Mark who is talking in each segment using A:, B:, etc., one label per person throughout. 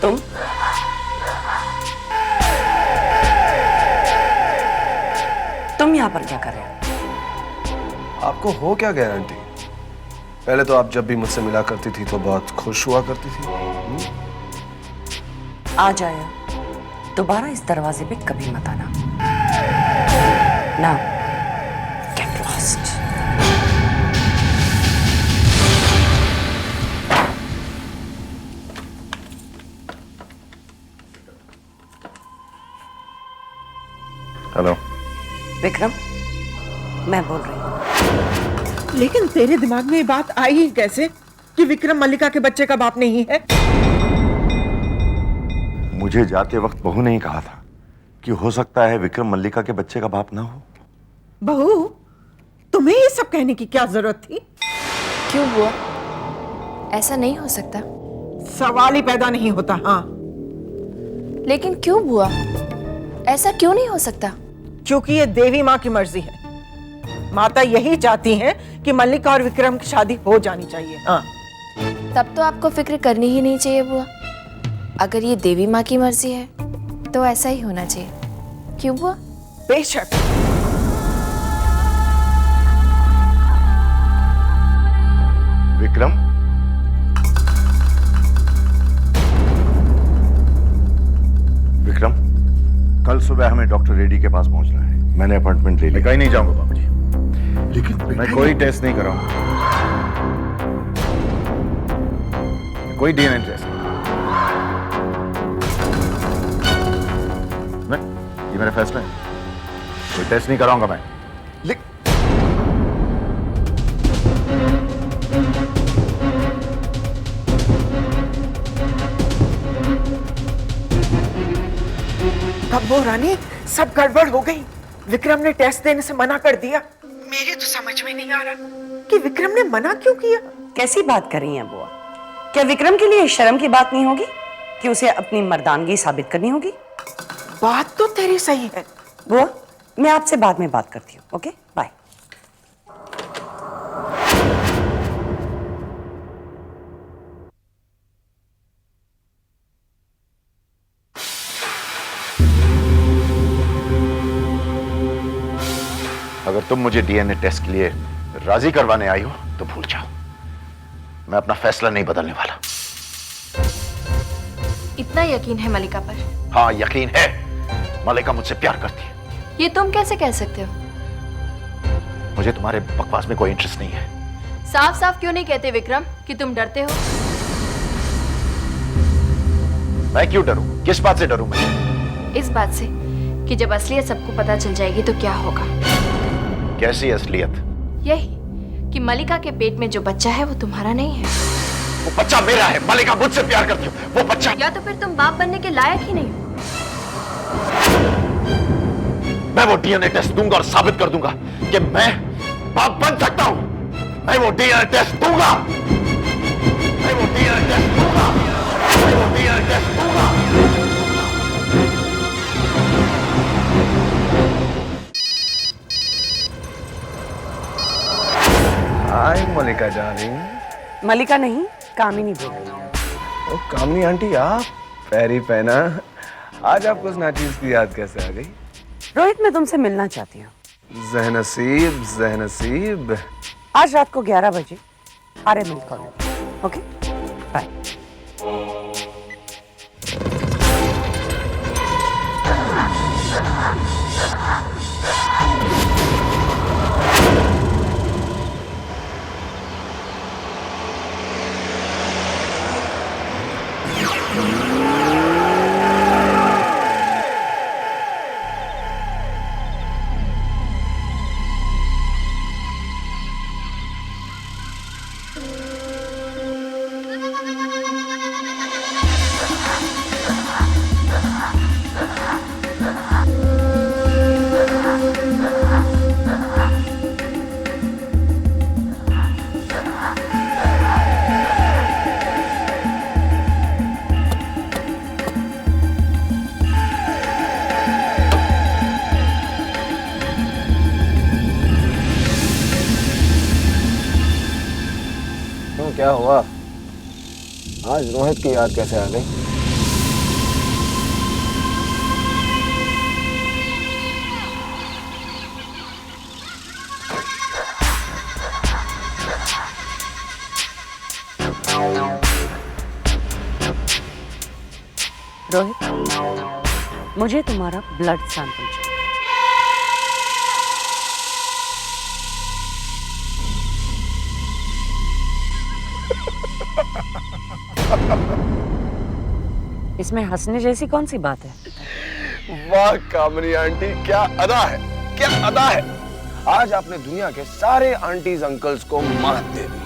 A: तुम यहां पर क्या कर रहे हो?
B: आपको हो क्या गया आंटी? पहले तो आप जब भी मुझसे मिला करती थी तो बहुत खुश हुआ करती थी।
A: आ जाए, दोबारा इस दरवाजे पे कभी मत आना। ना, गेट लॉस्ट।
B: हेलो
A: विक्रम, मैं बोल रही हूँ।
C: लेकिन तेरे दिमाग में ये बात आई ही कैसे कि विक्रम मल्लिका के बच्चे का बाप नहीं है?
D: मुझे जाते वक्त बहू ने ही कहा था कि हो सकता है विक्रम मल्लिका के बच्चे का बाप ना हो।
C: बहू, तुम्हें ये सब कहने की क्या जरूरत थी?
E: क्यों हुआ? ऐसा नहीं हो सकता।
C: सवाल ही पैदा नहीं होता। हाँ,
E: लेकिन क्यों बुआ? ऐसा क्यों नहीं हो सकता?
C: क्योंकि ये देवी माँ की मर्जी है। माता यही चाहती हैं कि मल्लिका और विक्रम की शादी हो जानी चाहिए। हाँ,
E: तब तो आपको फिक्र करनी ही नहीं चाहिए बुआ। अगर ये देवी माँ की मर्जी है तो ऐसा ही होना चाहिए। क्यों बुआ?
C: बेशक।
D: विक्रम, विक्रम, कल सुबह हमें डॉक्टर रेड्डी के पास पहुंचना है। मैंने अपॉइंटमेंट ले
F: मैं
D: लिया।
F: कहीं नहीं जाऊंगा बाबूजी।
D: लेकिन
F: मैं कोई टेस्ट नहीं कराऊंगा, कोई डीएनए टेस्ट नहीं। ये मेरा फैसला है, कोई टेस्ट नहीं कराऊंगा मैं।
C: अब्बू रानी, सब गड़बड़ हो गई। विक्रम ने टेस्ट देने से मना कर दिया। मेरे तो समझ में नहीं आ रहा कि विक्रम ने मना क्यों किया।
A: कैसी बात कर रही हैं बुआ? क्या विक्रम के लिए शर्म की बात नहीं होगी कि उसे अपनी मर्दानगी साबित करनी होगी?
C: बात तो तेरी सही है।
A: बुआ, मैं आपसे बाद में बात करती हूँ। Okay, bye.
F: अगर तुम मुझे डीएनए टेस्ट के लिए राजी करवाने आई हो तो भूल जाओ, मैं अपना फैसला नहीं बदलने वाला।
E: इतना यकीन है मल्लिका पर?
F: हाँ, यकीन है। मल्लिका मुझसे प्यार करती है।
E: ये तुम कैसे कह सकते हो?
F: मुझे तुम्हारे बकवास में कोई इंटरेस्ट नहीं है।
E: साफ साफ क्यों नहीं कहते विक्रम कि तुम डरते हो?
F: मैं क्यों डरूं? किस बात से डरूं मैं?
E: इस बात से कि जब असलियत सबको पता चल जाएगी तो क्या होगा।
F: कैसी असलियत?
E: यही कि मल्लिका के पेट में जो बच्चा है वो तुम्हारा नहीं है।
F: वो बच्चा मेरा है। मल्लिका मुझसे प्यार करती हो, वो बच्चा।
E: या तो फिर तुम बाप बनने के लायक ही नहीं हो।
F: मैं वो डीएनए टेस्ट दूंगा और साबित कर दूंगा कि मैं बाप बन सकता हूं। मैं वो डीएनए टेस्ट दूंगा। मैं वो डीएनए टेस्ट दूंगा। मैं वो डीएनए टेस्ट दूंगा।
B: हाय मल्लिका डार्लिंग।
A: मल्लिका नहीं, कामिनी बोल रही है।
B: ओ कामनी आंटी, आप पैरी पहना। आज आपको स्नैचीज की याद कैसे आ गई?
A: रोहित, मैं तुमसे मिलना चाहती हूँ।
B: ज़हनसीब, ज़हनसीब।
A: आज रात को 11 बजे Arya mill colony. Okay, bye.
B: क्या हुआ? आज रोहित की याद कैसे आ गई?
A: रोहित, मुझे तुम्हारा ब्लड सैंपल चाहिए। इसमें हंसने जैसी कौन सी बात है?
B: वाह कामनी आंटी, क्या अदा है, क्या अदा है। आज आपने दुनिया के सारे आंटीज अंकल्स को मात दे दी।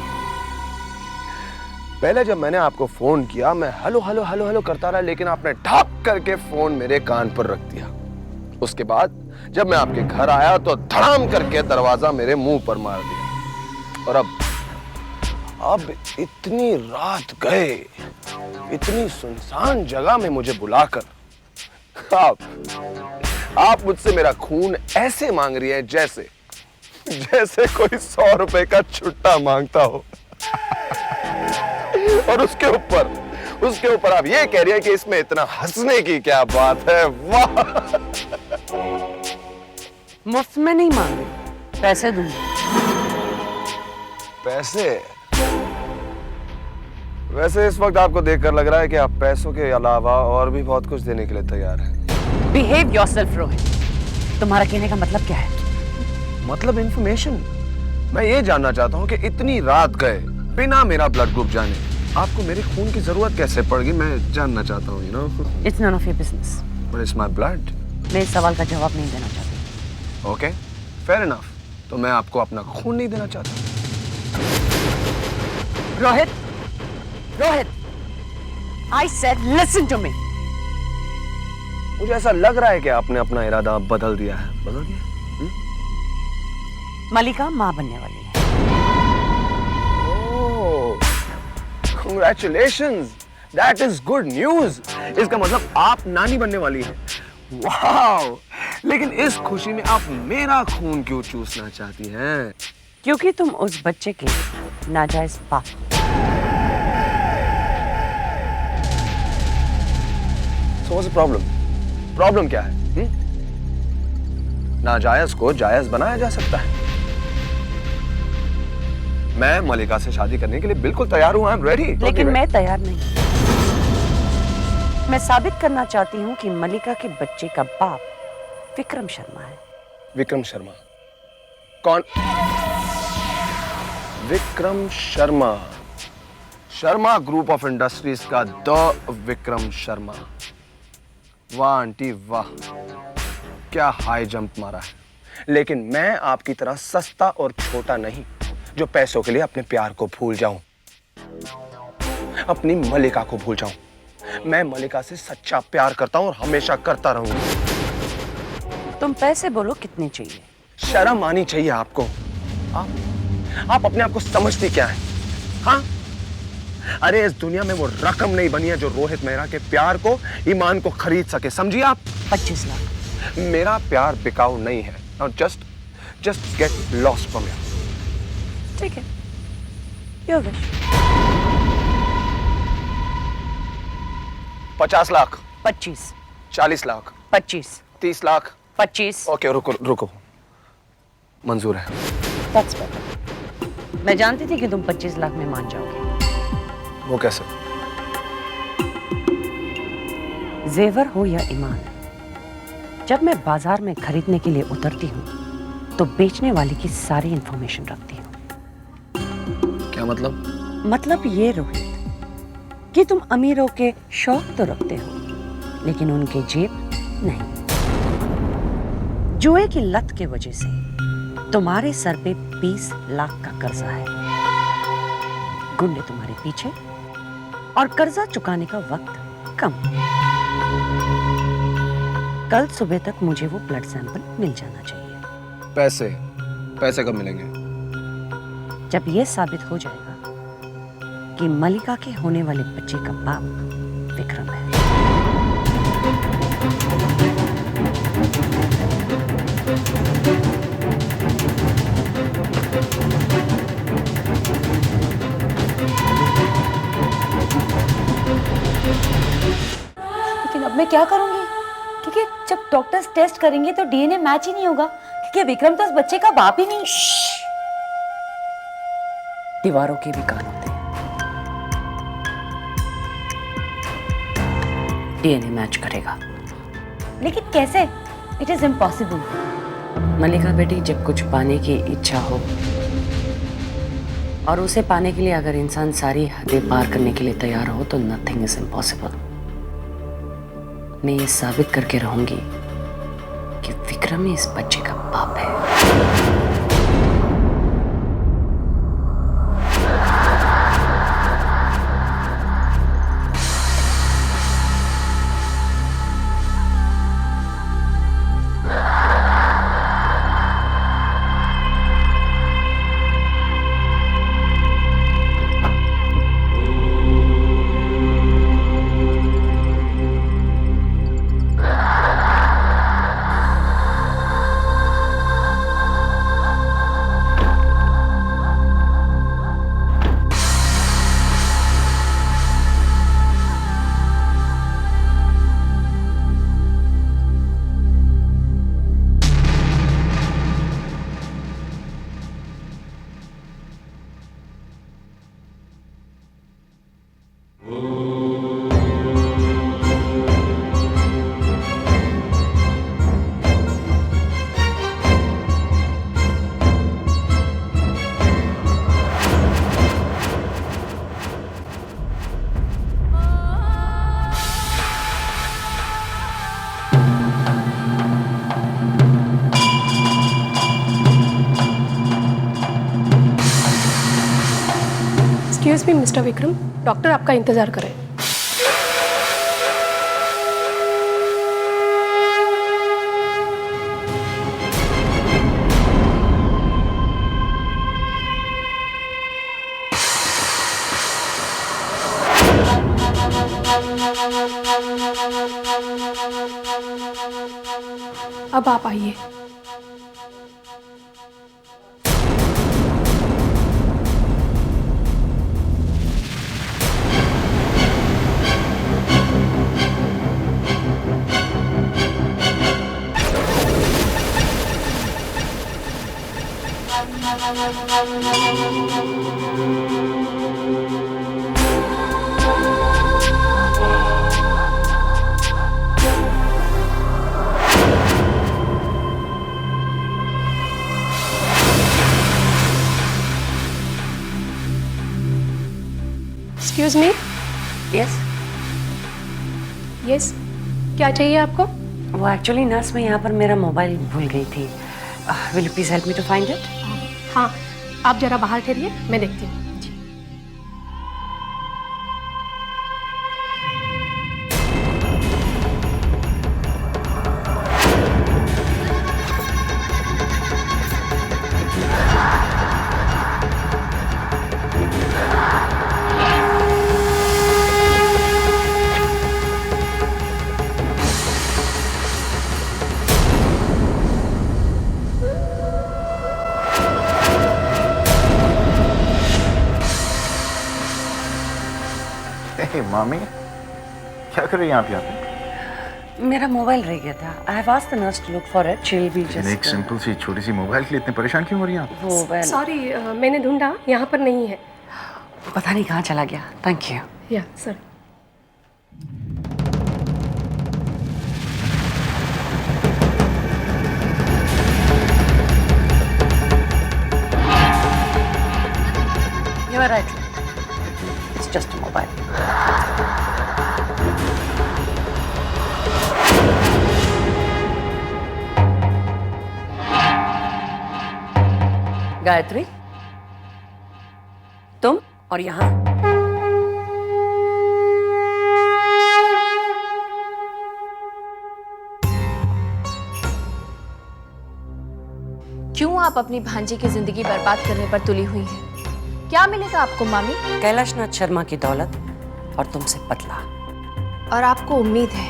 B: पहले जब मैंने आपको फोन किया मैं हेलो हेलो हेलो हेलो करता रहा, लेकिन आपने ढाप करके फोन मेरे कान पर रख दिया। उसके बाद जब मैं आपके घर आया तो धड़ाम करके दरवाजा मेरे मुंह पर मार दिया। और अब इतनी रात गए, इतनी सुनसान जगह में मुझे बुलाकर आप मुझसे मेरा खून ऐसे मांग रही है जैसे जैसे कोई 100 रुपए का छुट्टा मांगता हो। और उसके ऊपर आप ये कह रही है कि इसमें इतना हंसने की क्या बात है। वाह,
A: मुफ्त में नहीं मांग रही, पैसे दूंगी।
B: पैसे? वैसे इस वक्त आपको देखकर लग रहा है कि आप पैसों के अलावा और भी बहुत कुछ देने के लिए तैयार हैं।
A: Behave yourself Rohit. तुम्हारा कहने का मतलब क्या है?
B: मतलब इंफॉर्मेशन। मैं ये जानना चाहता हूँ कि इतनी रात गए बिना मेरा ब्लड ग्रुप जाने आपको मेरे खून की जरूरत कैसे पड़ गई, मैं जानना चाहता हूँ। You know,
A: it's none of your business.
B: But it's my blood.
A: मैं इस सवाल का जवाब नहीं देना चाहती।
B: Okay, fair enough. तो मैं आपको अपना खून नहीं देना चाहता।
A: Rohit, Rohit, I said listen to me.
B: मुझे ऐसा लग रहा है कि आपने अपना इरादा बदल दिया है। बदल दिया?
A: मलिका माँ बनने वाली है।
B: Congratulations, that is good news. इसका मतलब आप नानी बनने वाली हैं। वाओ! लेकिन इस खुशी में आप मेरा खून क्यों चूसना चाहती हैं?
A: क्योंकि तुम उस बच्चे के नाजायज बाप।
B: So what's the problem? Problem क्या है? नाजायज को जायज बनाया जा सकता है। मैं मलिका से शादी करने के लिए बिल्कुल तैयार हूं। I am ready.
A: लेकिन मैं तैयार नहीं। मैं साबित करना चाहती हूँ कि मलिका के बच्चे का बाप विक्रम शर्मा है।
B: विक्रम शर्मा? कौन? Vikram Sharma, Sharma group of industries का द विक्रम शर्मा। वाह आंटी वाह, क्या हाई जंप मारा है। लेकिन मैं आपकी तरह सस्ता और छोटा नहीं जो पैसों के लिए अपने प्यार को भूल जाऊं, अपनी मलिका को भूल जाऊं। मैं मलिका से सच्चा प्यार करता हूं और हमेशा करता रहूंगा।
A: तुम पैसे बोलो कितने चाहिए?
B: शर्म आनी चाहिए आपको। आप अपने आप को समझती क्या है? हाँ, अरे इस दुनिया में वो रकम नहीं बनी है जो रोहित मेहरा के प्यार को, ईमान को खरीद सके। समझिए आप?
A: 25 लाख।
B: मेरा प्यार बिकाऊ नहीं है। Now just get lost from here.
A: ठीक है, your wish.
B: 50 lakh,
A: 25,
B: 40 lakh,
A: 25,
B: 30 lakh,
A: 25।
B: Okay रुको, मंजूर है।
A: That's better. मैं जानती थी कि तुम 25 लाख में मान जाओगे।
B: वो कैसे?
A: जेवर हो या ईमान, जब मैं बाजार में खरीदने के लिए उतरती हूँ तो बेचने वाले की सारी इंफॉर्मेशन रखती हूँ।
B: क्या मतलब?
A: मतलब ये रोहित कि तुम अमीरों के शौक तो रखते हो लेकिन उनके जेब नहीं। जुए की लत के वजह से तुम्हारे सर पे 20 लाख का कर्जा है। गुंडे तुम्हारे पीछे और कर्जा चुकाने का वक्त कम। कल सुबह तक मुझे वो ब्लड सैंपल मिल जाना चाहिए।
B: पैसे कब मिलेंगे?
A: जब ये साबित हो जाएगा कि मलिका के होने वाले बच्चे का बाप विक्रम है।
G: लेकिन अब मैं क्या करूंगी? क्योंकि जब डॉक्टर्स टेस्ट करेंगे तो डीएनए मैच ही नहीं होगा, क्योंकि विक्रम तो उस बच्चे का बाप ही नहीं।
A: दीवारों के भी कान होते हैं। डीएनए मैच करेगा।
G: लेकिन कैसे? It is impossible.
A: मल्लिका बेटी, जब कुछ पाने की इच्छा हो और उसे पाने के लिए अगर इंसान सारी हदें पार करने के लिए तैयार हो तो नथिंग इज इम्पॉसिबल। मैं ये साबित करके रहूंगी कि विक्रम ही इस बच्चे का बाप है।
H: Excuse me mister Vikram, doctor आपका इंतजार कर रहे हैं। अब आप आइए। Excuse me.
A: यस
H: यस, क्या चाहिए आपको?
A: वो एक्चुअली नर्स, मैं यहाँ पर मेरा मोबाइल भूल गई थी। Will you please help me to find it?
H: हाँ, आप जरा बाहर ठहरिए, मैं देखती हूँ।
F: हे मामी, क्या कर रही हैं आप यहाँ पे?
A: मेरा मोबाइल रह गया था। I have asked the nurse to look for it. She will be
F: एक
A: जस्ट
F: सिंपल सी छोटी सी मोबाइल के लिए इतने परेशान क्यों हो रही हैं आप?
A: वो वेल,
H: सॉरी, मैंने ढूंढा, यहाँ पर नहीं है।
A: पता नहीं कहाँ चला गया। Thank you.
H: Yeah sir.
A: You are right. It's just a mobile. Gayatri, तुम और यहाँ
E: क्यों आप अपनी भांजी की जिंदगी बर्बाद करने पर तुली हुई हैं? क्या मिलेगा आपको मामी?
A: कैलाशनाथ शर्मा की दौलत और तुमसे बदला।
E: और आपको उम्मीद है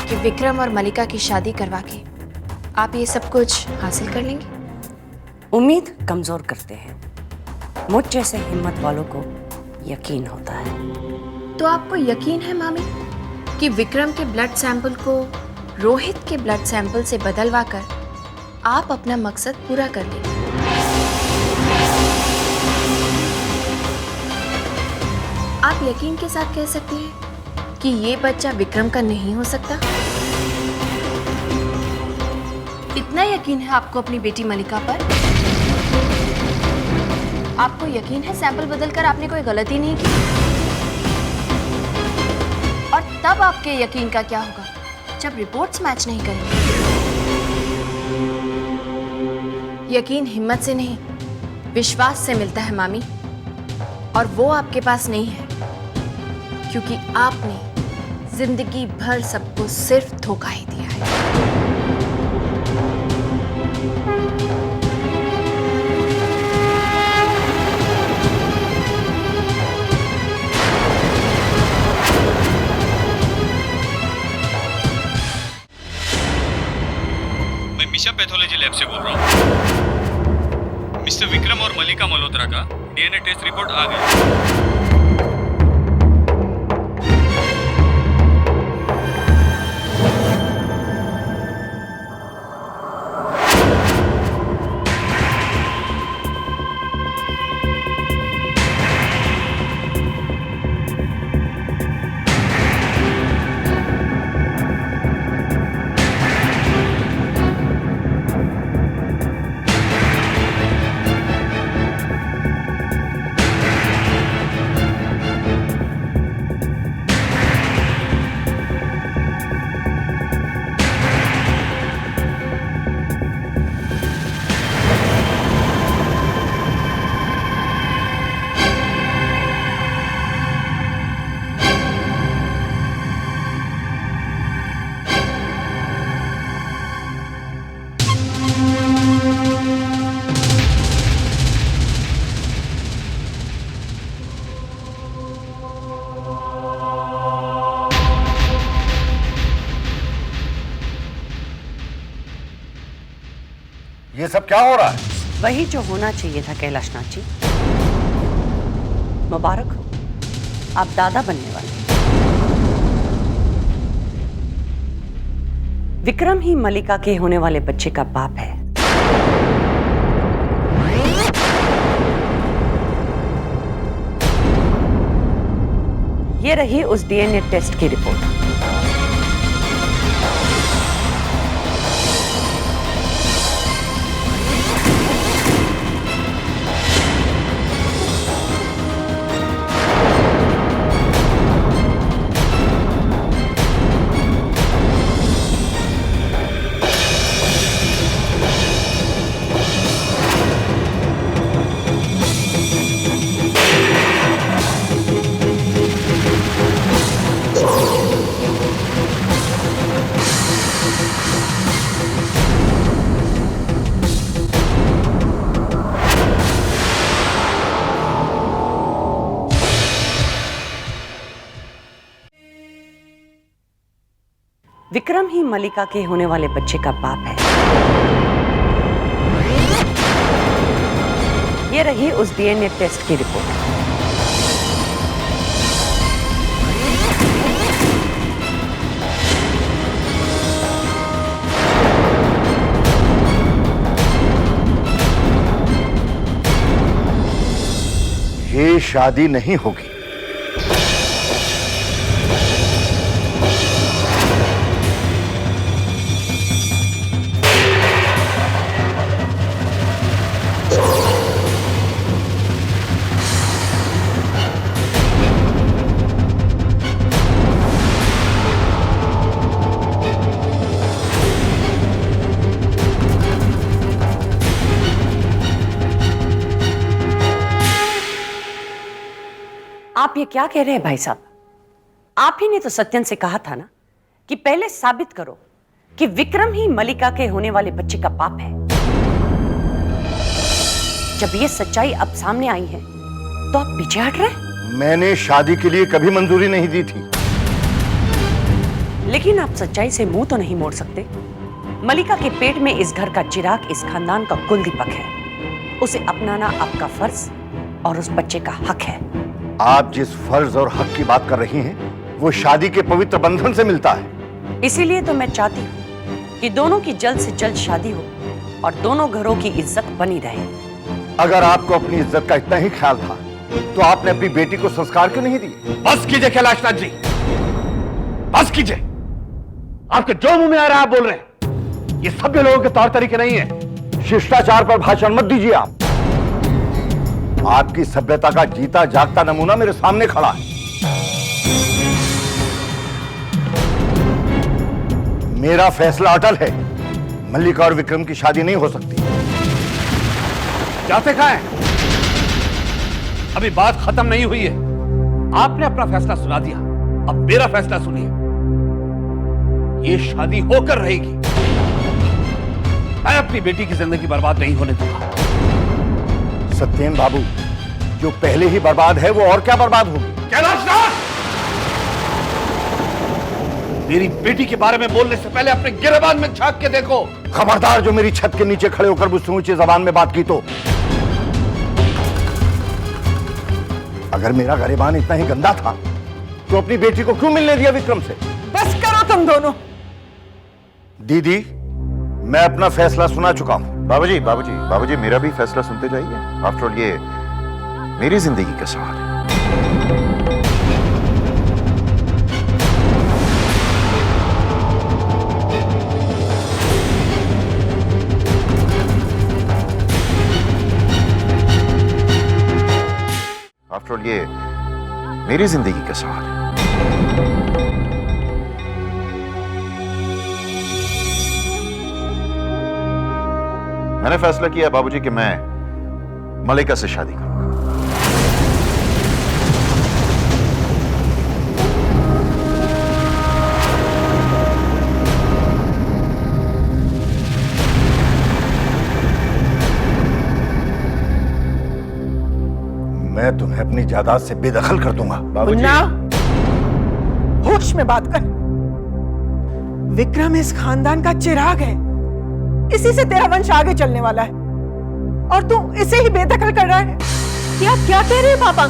E: कि विक्रम और मलिका की शादी करवा के आप ये सब कुछ हासिल कर लेंगे?
A: उम्मीद कमजोर करते हैं, मुझ जैसे हिम्मत वालों को यकीन होता है।
E: तो आपको यकीन है मामी कि विक्रम के ब्लड सैंपल को रोहित के ब्लड सैंपल से बदलवा कर आप अपना मकसद पूरा कर लेंगे? आप यकीन के साथ कह सकते हैं कि ये बच्चा विक्रम का नहीं हो सकता? इतना यकीन है आपको अपनी बेटी मलिका पर? आपको यकीन है सैंपल बदलकर आपने कोई गलती नहीं की? और तब आपके यकीन का क्या होगा जब रिपोर्ट्स मैच नहीं करेंगे? यकीन हिम्मत से नहीं, विश्वास से मिलता है मामी, और वो आपके पास नहीं है क्योंकि आपने जिंदगी भर सबको सिर्फ धोखा ही दिया है।
I: मैं मिशा पैथोलॉजी लैब से बोल रहा हूँ। मिस्टर विक्रम और मलिका मल्होत्रा का डीएनए टेस्ट रिपोर्ट आ गया।
D: ये सब क्या हो रहा है?
A: वही जो होना चाहिए था कैलाशनाथ जी। मुबारक हो, आप दादा बनने वाले। विक्रम ही मलिका के होने वाले बच्चे का बाप है। ये रही उस डीएनए टेस्ट की रिपोर्ट। विक्रम ही मलिका के होने वाले बच्चे का बाप है। ये रही उस डीएनए टेस्ट की रिपोर्ट।
D: ये शादी नहीं होगी।
A: आप ये क्या कह रहे हैं भाई साहब? आप ही ने तो सत्यन से कहा था ना कि पहले साबित करो कि विक्रम ही मलिका के होने वाले बच्चे का बाप है। जब ये सच्चाई अब सामने आई है तो आप पीछे हट रहे?
D: मैंने शादी के लिए कभी मंजूरी नहीं दी थी।
A: लेकिन आप सच्चाई से मुंह तो नहीं मोड़ सकते। मलिका के पेट में इस घर का चिराग इस खानदान का कुल दीपक है। उसे अपनाना आपका फर्ज और उस बच्चे का हक है।
D: आप जिस फर्ज और हक की बात कर रही हैं, वो शादी के पवित्र बंधन से मिलता है।
A: इसीलिए तो मैं चाहती हूँ कि दोनों की जल्द से जल्द शादी हो और दोनों घरों की इज्जत बनी रहे।
D: अगर आपको अपनी इज्जत का इतना ही ख्याल था, तो आपने अपनी बेटी को संस्कार क्यों नहीं दिए?
F: बस कीजिए कैलाशनाथ जी। कीजिए। आपके जो मुंह में आ रहा है आप बोल रहे हैं। ये सभ्य लोगों के तौर तरीके नहीं है।
D: शिष्टाचार पर भाषण मत दीजिए आप। आपकी सभ्यता का जीता जागता नमूना मेरे सामने खड़ा है। मेरा फैसला अटल है। मल्लिका और विक्रम की शादी नहीं हो सकती।
F: जाते कहां हैं? अभी बात खत्म नहीं हुई है। आपने अपना फैसला सुना दिया, अब मेरा फैसला सुनिए। ये शादी होकर रहेगी। मैं अपनी बेटी की जिंदगी बर्बाद नहीं होने दूंगा।
D: सत्येन बाबू, जो पहले ही बर्बाद है वो और क्या बर्बाद होगी?
F: कैलाशनाथ, मेरी बेटी के बारे में बोलने से पहले अपने गिरेबान में झांक के देखो।
D: खबरदार जो मेरी छत के नीचे खड़े होकर मुझसे ऊंची जबान में बात की तो। अगर मेरा गिरेबान इतना ही गंदा था तो अपनी बेटी को क्यों मिलने दिया विक्रम से?
C: बस करो तुम दोनों।
D: दीदी, मैं अपना फैसला सुना चुका हूं।
F: बाबूजी, बाबूजी, बाबूजी, मेरा भी फैसला सुनते जाइए। आफ्टर ऑल ये मेरी जिंदगी का सवाल है। आफ्टर ऑल ये मेरी जिंदगी का सवाल है। मैंने फैसला किया बाबूजी कि मैं मलिका से शादी करूंगा।
D: मैं तुम्हें अपनी जायदाद से बेदखल कर दूंगा।
C: मुन्ना, होश में बात कर। विक्रम इस खानदान का चिराग है। इसी से तेरा वंश आगे चलने वाला है और तू इसे ही बेदखल कर रहा है।
H: ये आप क्या कह रहे हैं पापा?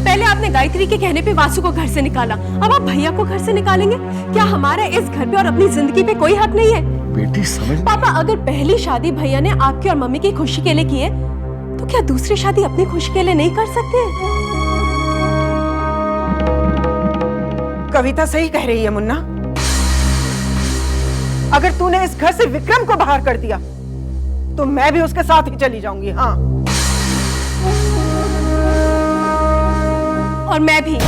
H: पहले आपने गायत्री के कहने पे वासु को घर से निकाला, अब आप भैया को घर से निकालेंगे? क्या हमारा इस घर पे और अपनी जिंदगी पे कोई हक नहीं है?
D: बेटी समझ।
H: पापा, अगर पहली शादी भैया ने आपकी और मम्मी की खुशी के लिए की है, तो क्या दूसरी शादी अपनी खुशी के लिए नहीं कर सकते?
C: कविता सही कह रही है मुन्ना। अगर तूने इस घर से विक्रम को बाहर कर दिया तो मैं भी उसके साथ ही चली जाऊंगी। हाँ,
H: और मैं भी।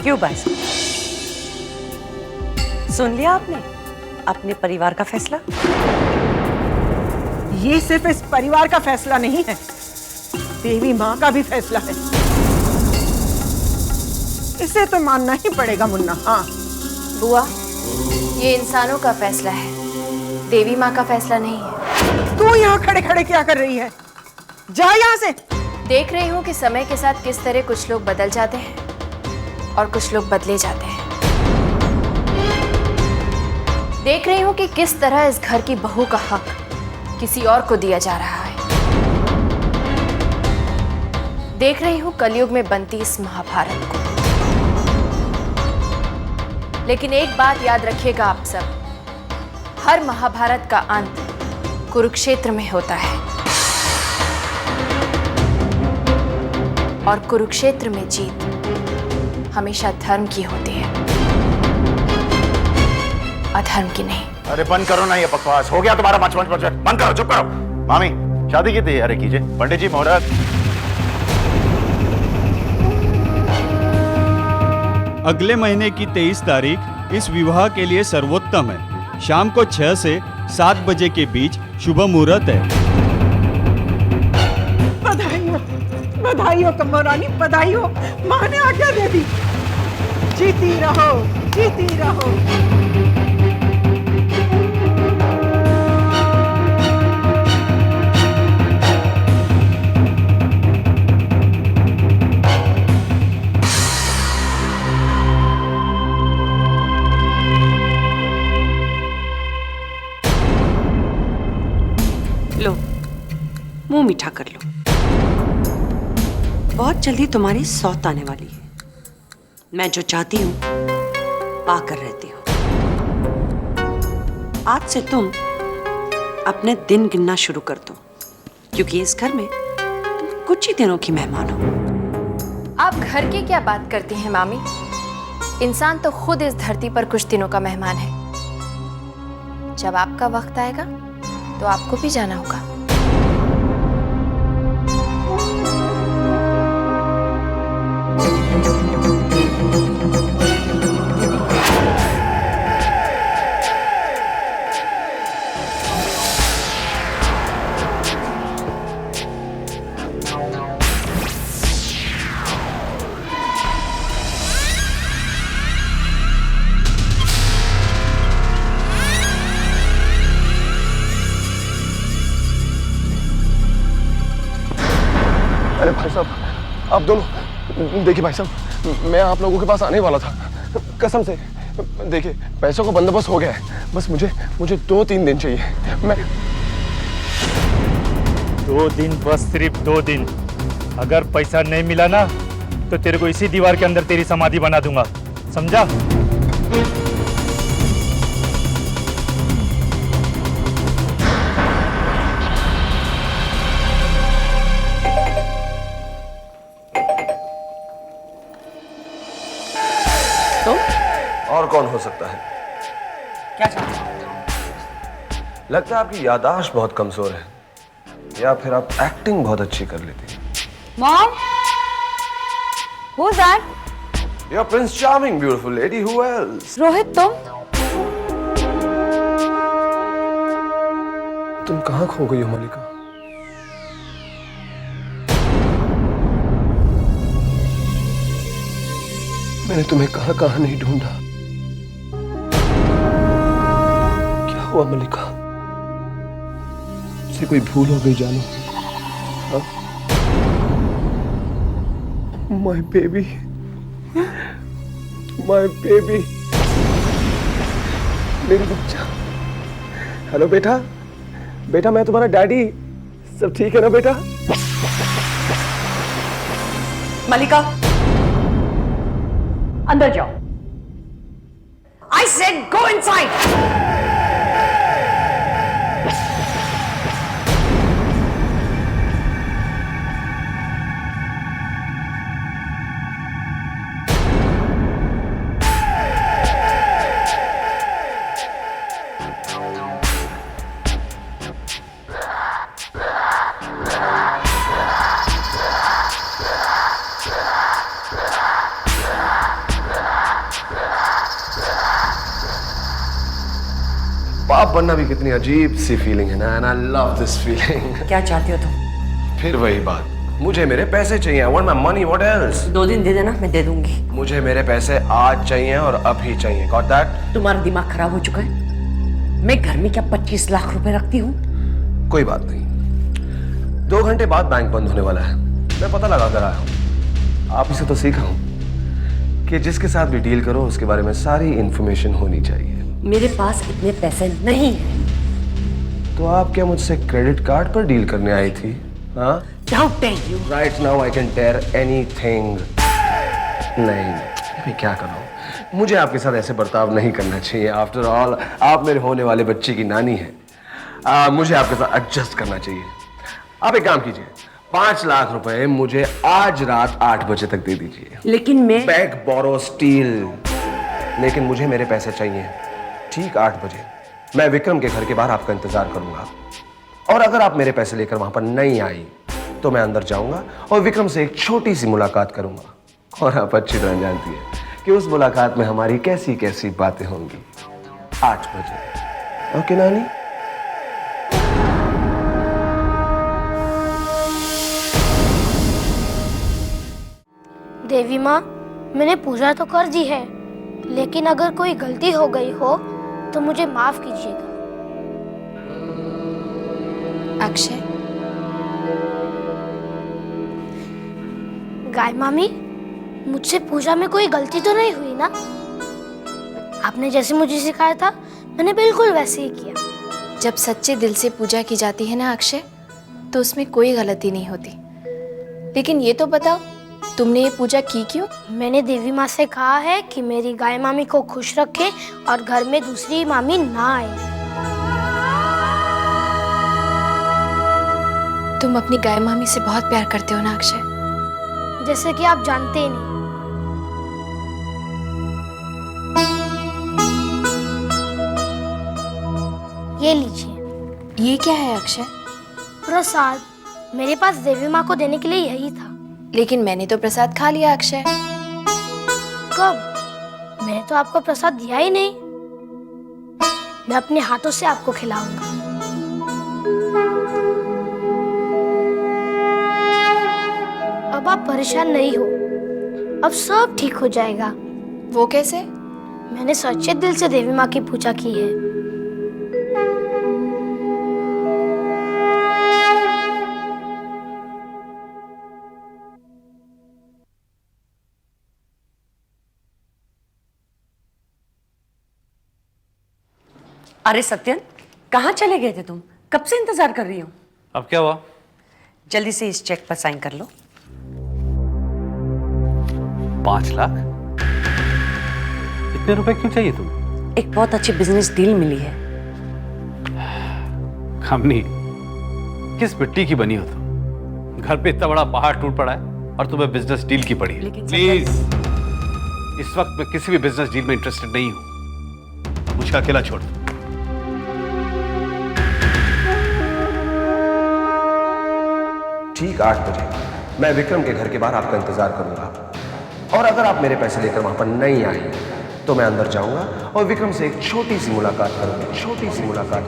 A: क्यों बस? सुन लिया आपने अपने परिवार का फैसला?
C: ये सिर्फ इस परिवार का फैसला नहीं है, देवी माँ का भी फैसला है। इसे तो मानना ही पड़ेगा मुन्ना। हाँ
E: बुआ, ये इंसानों का फैसला है, देवी माँ का फैसला नहीं है।
C: तू यहाँ खड़े खड़े क्या कर रही है? जा यहाँ से।
E: देख रही हूँ कि समय के साथ किस तरह कुछ लोग बदल जाते हैं और कुछ लोग बदले जाते हैं। देख रही हूँ कि किस तरह इस घर की बहू का हक किसी और को दिया जा रहा है। देख रही हूँ कलयुग में बनती इस महाभारत को। लेकिन एक बात याद रखिएगा आप सब, हर महाभारत का अंत कुरुक्षेत्र में होता है और कुरुक्षेत्र में जीत हमेशा धर्म की होती है, अधर्म की नहीं।
F: अरे बंद करो ना ये बकवास। हो गया तुम्हारा बंद करो, चुप करो। मामी, शादी की तैयारी कीजिए। पंडित जी, मुहूर्त।
I: अगले महीने की 23 तारीख इस विवाह के लिए सर्वोत्तम है। शाम को 6 से 7 बजे के बीच शुभ मुहूर्त है।
C: बधाई हो, बधाई हो कम्मो रानी, बधाई हो। माँ ने आज्ञा दे दी। जीती रहो, जीती रहो।
A: लो, मुंह मीठा कर लो। बहुत जल्दी तुम्हारी सौत आने वाली है। मैं जो चाहती हूं पाकर रहती हूं। आज से तुम अपने दिन गिनना शुरू कर दो, क्योंकि इस घर में तुम कुछ ही दिनों की मेहमान हो।
E: घर की क्या बात करती हैं मामी? इंसान तो खुद इस धरती पर कुछ दिनों का मेहमान है। जब आपका वक्त आएगा तो आपको भी जाना होगा।
B: अरे भाई साहब, आप दोनों देखिए भाई साहब, मैं आप लोगों के पास आने वाला था, कसम से। देखिए पैसों का बंदोबस्त हो गया है, बस मुझे 2-3 दिन चाहिए। मैं
J: 2 दिन, बस सिर्फ 2 दिन। अगर पैसा नहीं मिला ना तो तेरे को इसी दीवार के अंदर तेरी समाधि बना दूंगा, समझा?
B: और कौन हो सकता है?
C: क्या चाहते हैं?
B: लगता है आपकी याददाश्त बहुत कमजोर है, या फिर आप एक्टिंग बहुत अच्छी कर लेती हैं।
G: Mom, who's that?
B: You're Prince Charming, beautiful lady. Who else?
G: Rohit,
B: तुम कहाँ खो गई हो मलिका? मैंने तुम्हें कहाँ कहाँ नहीं ढूंढा। क्या हुआ मलिका? से कोई भूल हो गई जानू? माय बेबी, माय बेबी, मेरी बच्चा। हेलो बेटा, बेटा मैं तुम्हारा डैडी। सब ठीक है ना बेटा?
C: मलिका, अंदर जाओ। I said go inside.
B: बाप बनना भी कितनी अजीब सी फीलिंग है ना, and I love this feeling.
C: क्या चाहती हो तुम?
B: फिर वही बात, मुझे मेरे पैसे चाहिए। I want my money, what else?
C: 2 दिन दे देना, मैं दे दूंगी।
B: मुझे मेरे पैसे आज चाहिए और अभी चाहिए। Got that?
C: तुम्हारा दिमाग खराब हो चुका है। मैं घर में क्या 25 लाख रुपए रखती हूँ?
B: कोई बात नहीं, 2 घंटे बाद बैंक बंद होने वाला है। मैं पता लगा कर आया हूँ। आप इसे तो सीखा हूँ कि जिसके साथ भी डील करो उसके बारे में सारी इंफॉर्मेशन होनी चाहिए।
C: मेरे पास इतने पैसे नहीं है।
B: तो आप क्या मुझसे क्रेडिट कार्ड पर डील करने आई थी? हाँ?
C: How dare you?
B: Right now I can tear anything. नहीं, मैं क्या कर रहा हूँ? मुझे आपके साथ ऐसे बर्ताव नहीं करना चाहिए। आफ्टर ऑल आप मेरे होने वाले बच्चे की नानी हैं। मुझे आपके साथ एडजस्ट करना चाहिए। आप एक काम कीजिए, 5 लाख रुपए मुझे आज रात 8 बजे तक दे दीजिए।
C: लेकिन मैं
B: बैग बोरो स्टील, लेकिन मुझे मेरे पैसे चाहिए ठीक 8 बजे। मैं विक्रम के घर के बाहर आपका इंतजार करूंगा, और अगर आप मेरे पैसे लेकर वहां पर नहीं आई तो मैं अंदर जाऊंगा और विक्रम से एक छोटी सी मुलाकात करूंगा। और आप अच्छी तरह जानती है कि उस मुलाकात में हमारी कैसी कैसी बातें होंगी। 8 बजे, ओके नानी?
K: देवी माँ, मैंने पूजा तो कर दी है, लेकिन अगर कोई गलती हो गई हो तो मुझे माफ कीजिएगा।
E: अक्षय,
K: गाय मामी, मुझसे पूजा में कोई गलती तो नहीं हुई ना? आपने जैसे मुझे सिखाया था मैंने बिल्कुल वैसे ही किया।
E: जब सच्चे दिल से पूजा की जाती है ना अक्षय, तो उसमें कोई गलती नहीं होती। लेकिन ये तो बताओ, तुमने ये पूजा की क्यों?
K: मैंने देवी माँ से कहा है कि मेरी गाय मामी को खुश रखे और घर में दूसरी मामी ना आए।
E: तुम अपनी गाय मामी से बहुत प्यार करते हो ना अक्षय?
K: जैसे कि आप जानते ही नहीं। ये लीजिए।
E: ये क्या है अक्षय?
K: प्रसाद। मेरे पास देवी माँ को देने के लिए यही था।
E: लेकिन मैंने तो प्रसाद खा लिया अक्षय।
K: कब? मैंने तो आपको प्रसाद दिया ही नहीं। मैं अपने हाथों से आपको खिलाऊंगा। अब आप परेशान नहीं हो, अब सब ठीक हो जाएगा।
E: वो कैसे?
K: मैंने सच्चे दिल से देवी माँ की पूजा की है।
A: अरे सत्यन, कहाँ चले गए थे तुम? कब से इंतजार कर रही हूँ।
L: अब क्या हुआ?
A: जल्दी से इस चेक पर साइन कर लो।
L: 5 लाख? इतने रुपए क्यों चाहिए तुम?
A: एक बहुत अच्छी बिजनेस डील मिली है।
L: कामनी, किस मिट्टी की बनी हो तुम? घर पे इतना बड़ा पहाड़ टूट पड़ा है और तुम्हें बिजनेस डील की पड़ी है। प्लीज, इस वक्त मैं किसी भी बिजनेस डील में इंटरेस्टेड नहीं हूं। मुझे अकेला छोड़ दो।
B: ठीक 8 बजे मैं विक्रम के घर के बाहर आपका इंतजार करूंगा, और अगर आप मेरे पैसे लेकर वहां पर नहीं आए तो मैं अंदर जाऊंगा और विक्रम से एक छोटी सी मुलाकात करूंगा। छोटी सी मुलाकात।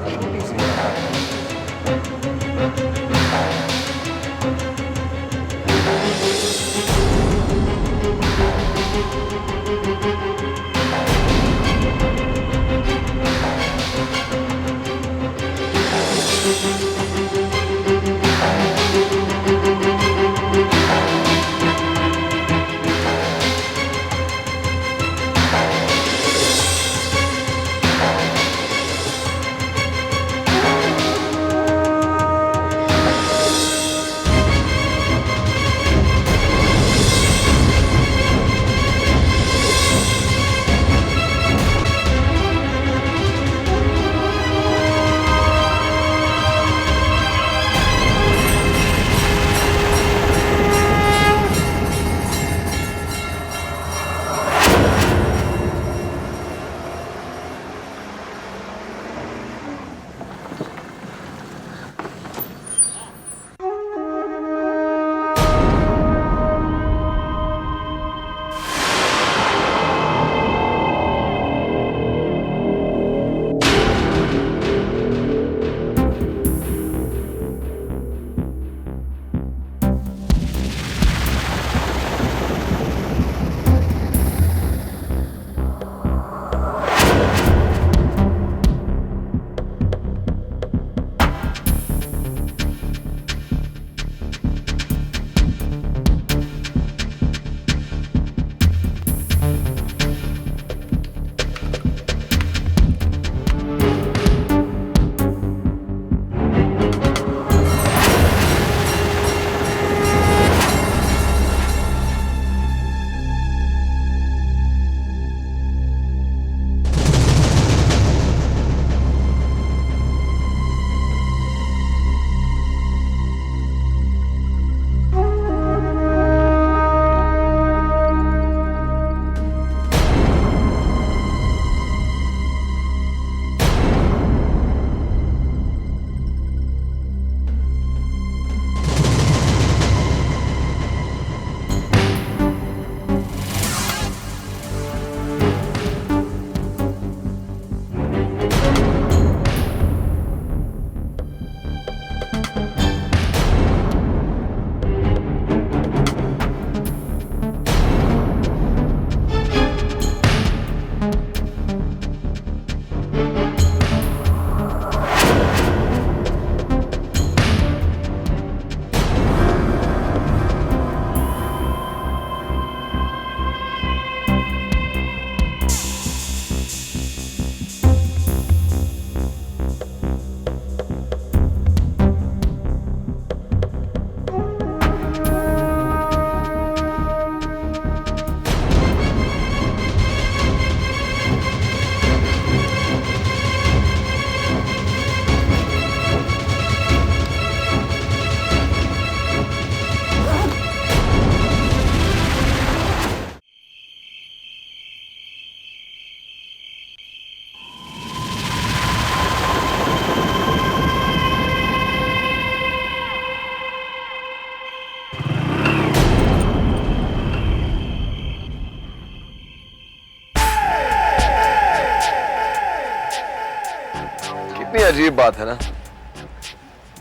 B: कितनी अजीब बात है ना,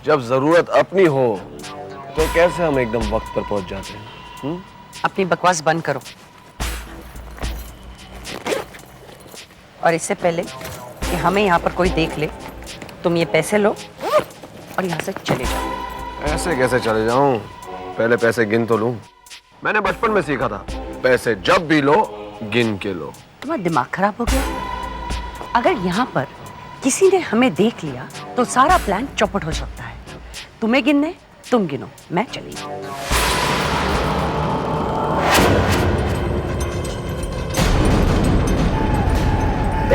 B: जब जरूरत अपनी हो तो कैसे हम एकदम वक्त पर पहुंच जाते हैं।
A: अपनी बकवास बंद करो और इससे पहले कि हमें यहाँ पर कोई देख ले, तुम ये पैसे लो और यहाँ से चले जाओ।
B: ऐसे कैसे चले जाऊं? पहले पैसे गिन तो लूं। मैंने बचपन में सीखा था, पैसे जब भी लो गिन के लो।
A: तुम्हारा दिमाग खराब हो गया? अगर यहाँ पर किसी ने हमें देख लिया तो सारा प्लान चौपट हो सकता है। तुम्हें गिनने, तुम गिनो, मैं चली।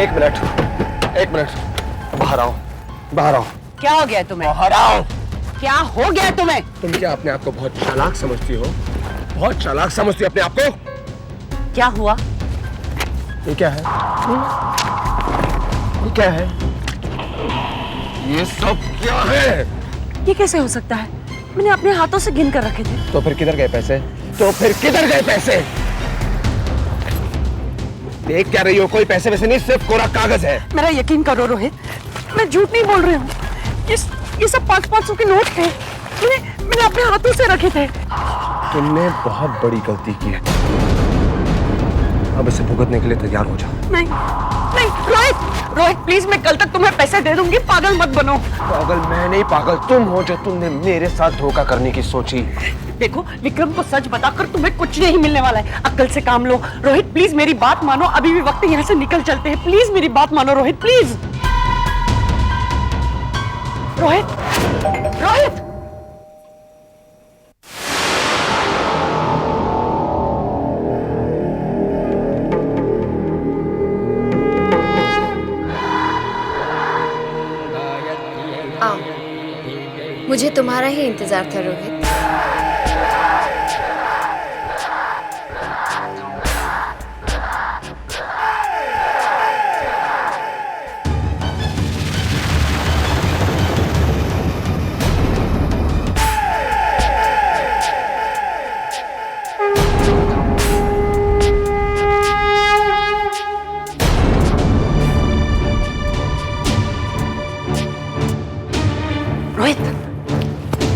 B: एक मिनट, बाहर आओ, बाहर आओ।
A: क्या हो गया तुम्हें?
B: बाहर आओ।
A: क्या हो गया तुम्हें?
B: तुम क्या अपने आप को बहुत चालाक समझती हो? बहुत चालाक समझती हो अपने आप को?
A: क्या हुआ?
B: ये क्या है? ये क्या है? ये सब क्या है?
A: ये कैसे हो सकता है? मैंने अपने हाथों से गिन कर रखे थे।
B: तो फिर किधर गए पैसे? देख क्या रही हो? कोई पैसे वैसे नहीं, सिर्फ कोरा कागज है।
A: मेरा यकीन करो रोहित, मैं झूठ नहीं बोल रही हूँ। ये सब 500 के नोट थे। मैंने अपने हाथों से रखे थे।
B: तुमने बहुत बड़ी गलती की है, अब इसे भुगतने के लिए तैयार हो जाओ।
A: नहीं रोहित प्लीज, मैं कल तक तुम्हें पैसे दे दूंगी, पागल मत बनो।
B: पागल मैं नहीं, पागल तुम हो जो तुमने मेरे साथ धोखा करने की सोची।
A: देखो विक्रम को सच बताकर तुम्हें कुछ नहीं मिलने वाला है, अक्ल से काम लो। रोहित प्लीज मेरी बात मानो, अभी भी वक्त है, यहाँ से निकल चलते हैं। प्लीज मेरी बात मानो रोहित, प्लीज। रोहित
E: आओ, मुझे तुम्हारा ही इंतजार था रोहित।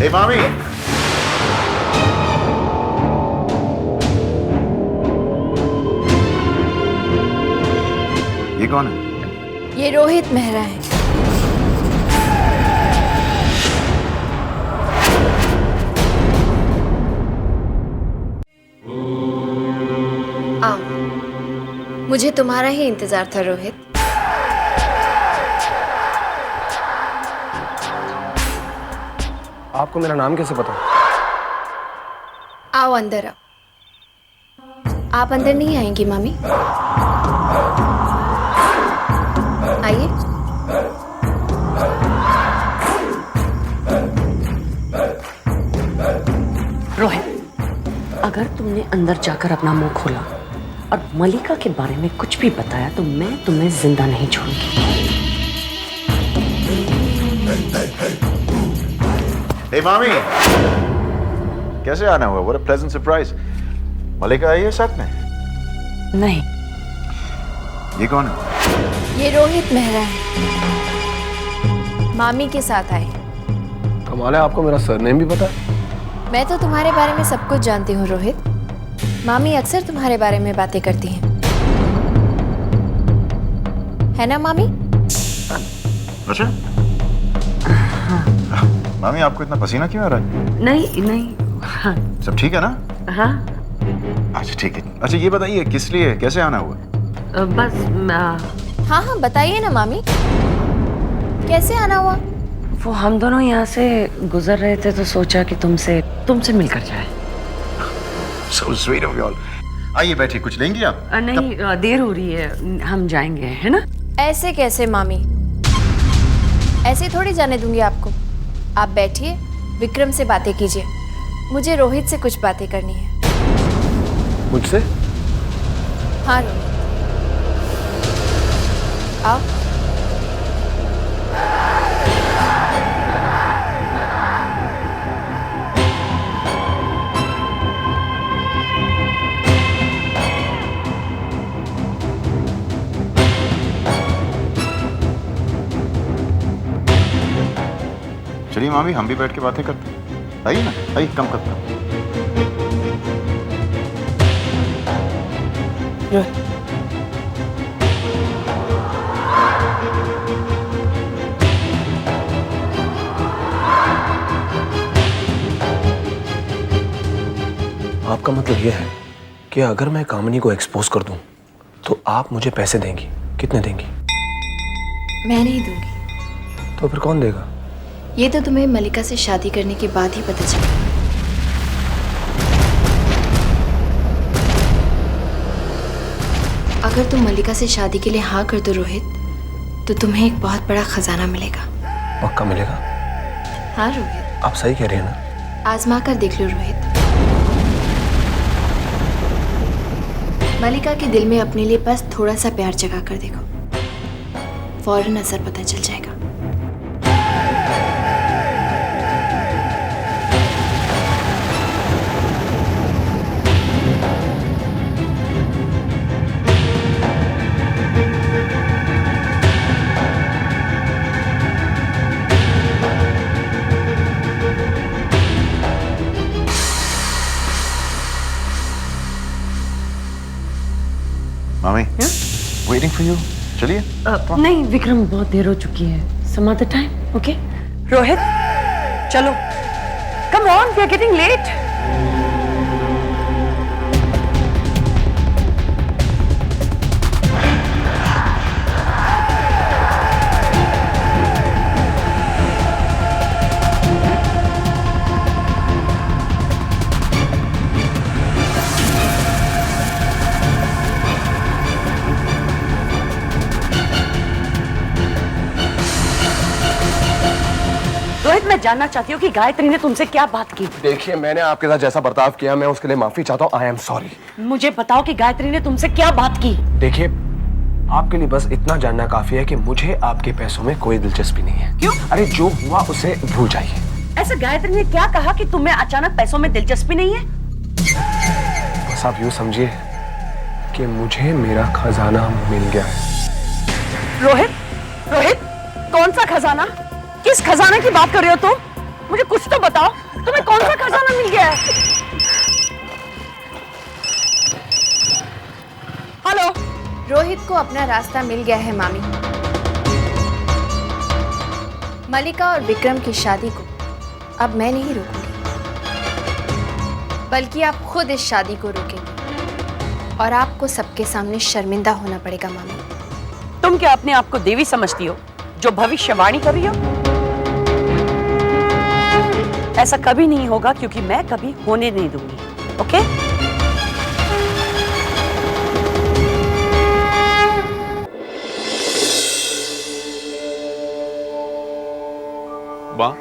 D: हे मामी, ये कौन है?
E: ये रोहित मेहरा है। आओ, मुझे तुम्हारा ही इंतजार था रोहित।
B: आपको मेरा नाम कैसे पता?
E: आओ अंदर आओ। आप अंदर नहीं आएंगी मामी? आइए।
A: रोहित, अगर तुमने अंदर जाकर अपना मुंह खोला और मलिका के बारे में कुछ भी बताया तो मैं तुम्हें जिंदा नहीं छोड़ूंगी।
D: हे मामी, कैसे आना हुआ? What a pleasant surprise. मलिका आई है साथ में?
A: नहीं।
D: ये कौन है?
E: ये रोहित मेहरा है, मामी के साथ आए।
B: कमाल है, आपको मेरा सरनेम भी पता है?
E: मैं तो तुम्हारे बारे में सब कुछ जानती हूँ रोहित। मामी अक्सर तुम्हारे बारे में बातें करती हैं, है ना मामी?
D: अच्छा। मामी, आपको इतना पसीना क्यों आ रहा है?
A: नहीं। हाँ।
D: सब ठीक है ना?
A: हाँ।
D: अच्छा ठीक है। अच्छा ये बताइए किस लिए, कैसे आना हुआ?
A: बस
E: हाँ बताइए ना मामी, कैसे आना हुआ?
A: वो हम दोनों यहाँ से गुजर रहे थे तो सोचा कि तुमसे मिलकर जाए।
D: So sweet of you all. आइए बैठिए, कुछ लेंगी आप?
A: नहीं, देर हो रही है, हम जाएंगे, है ना?
E: ऐसे कैसे मामी, ऐसे थोड़ी जाने दूंगी आपको। आप बैठिए, विक्रम से बातें कीजिए, मुझे रोहित से कुछ बातें करनी है।
B: मुझसे?
E: हाँ रोहित, आओ।
D: चलिए मामी, हम भी बैठ के बातें करते हैं। आइए ना, आइए, कम करते हैं।
B: आपका मतलब यह है कि अगर मैं कामिनी को एक्सपोज कर दूं तो आप मुझे पैसे देंगी? कितने देंगी?
E: मैं नहीं दूंगी।
B: तो फिर कौन देगा?
E: ये तो तुम्हें मलिका से शादी करने के बाद ही पता चलेगा। अगर तुम मलिका से शादी के लिए हाँ कर दो रोहित, तो तुम्हें एक बहुत बड़ा खजाना मिलेगा।
B: पक्का मिलेगा?
E: हाँ रोहित।
B: आप सही कह रहे हैं ना?
E: आजमा कर देख लो रोहित। मलिका के दिल में अपने लिए बस थोड़ा सा प्यार जगा कर देखो, फौरन असर पता चल जाएगा।
D: मामी, वेटिंग फॉर यू। चलिए।
A: नहीं विक्रम, बहुत देर हो चुकी है। Some other time, okay?
C: Rohit, चलो। Come on, we are getting late.
A: Rohit, मैं जानना चाहती हूँ कि गायत्री ने तुमसे क्या बात की?
B: देखिए, मैंने आपके साथ जैसा बर्ताव किया मैं उसके लिए माफी चाहता हूँ। I am sorry.
A: मुझे बताओ कि गायत्री ने तुमसे क्या बात की?
B: देखिए, आपके लिए बस इतना जानना काफी है कि मुझे आपके पैसों में कोई दिलचस्पी नहीं है।
A: क्यों?
B: अरे जो हुआ उसे भूल जाइए।
A: ऐसा गायत्री ने क्या कहा कि तुम्हें अचानक पैसों में दिलचस्पी नहीं है?
B: बस आप यूँ समझिए कि मुझे मेरा खजाना मिल गया है।
A: रोहित, रोहित, कौन सा खजाना? किस खजाने की बात कर रहे हो तुम? मुझे कुछ तो बताओ, तुम्हें कौन सा खजाना मिल गया है? हेलो?
E: रोहित को अपना रास्ता मिल गया है मामी। मलिका और विक्रम की शादी को अब मैं नहीं रोकूंगी, बल्कि आप खुद इस शादी को रोकेंगे और आपको सबके सामने शर्मिंदा होना पड़ेगा मामी।
A: तुम क्या अपने आप को देवी समझती हो जो भविष्यवाणी कर रही हो? ऐसा कभी नहीं होगा, क्योंकि मैं कभी होने नहीं दूंगी। ओके?
F: माँ,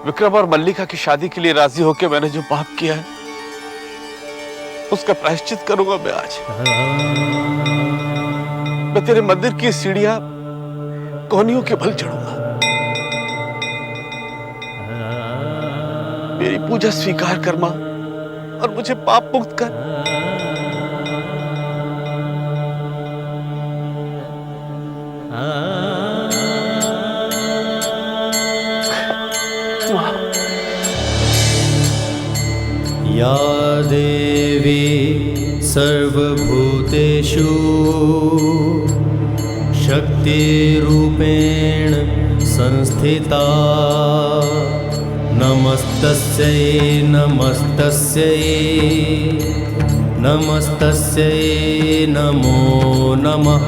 F: विक्रम और मल्लिका की शादी के लिए राजी होकर मैंने जो पाप किया है उसका प्रायश्चित करूंगा मैं आज। मैं तेरे मंदिर की सीढ़ियां कोहनियों के बल चढ़ूंगा। मेरी पूजा स्वीकार कर मां और मुझे पाप मुक्त कर।
M: या देवी सर्वभूतेषु शक्तिरूपेण संस्थिता नमस्तस्यै नमस्तस्यै नमस्तस्यै नमो नमः।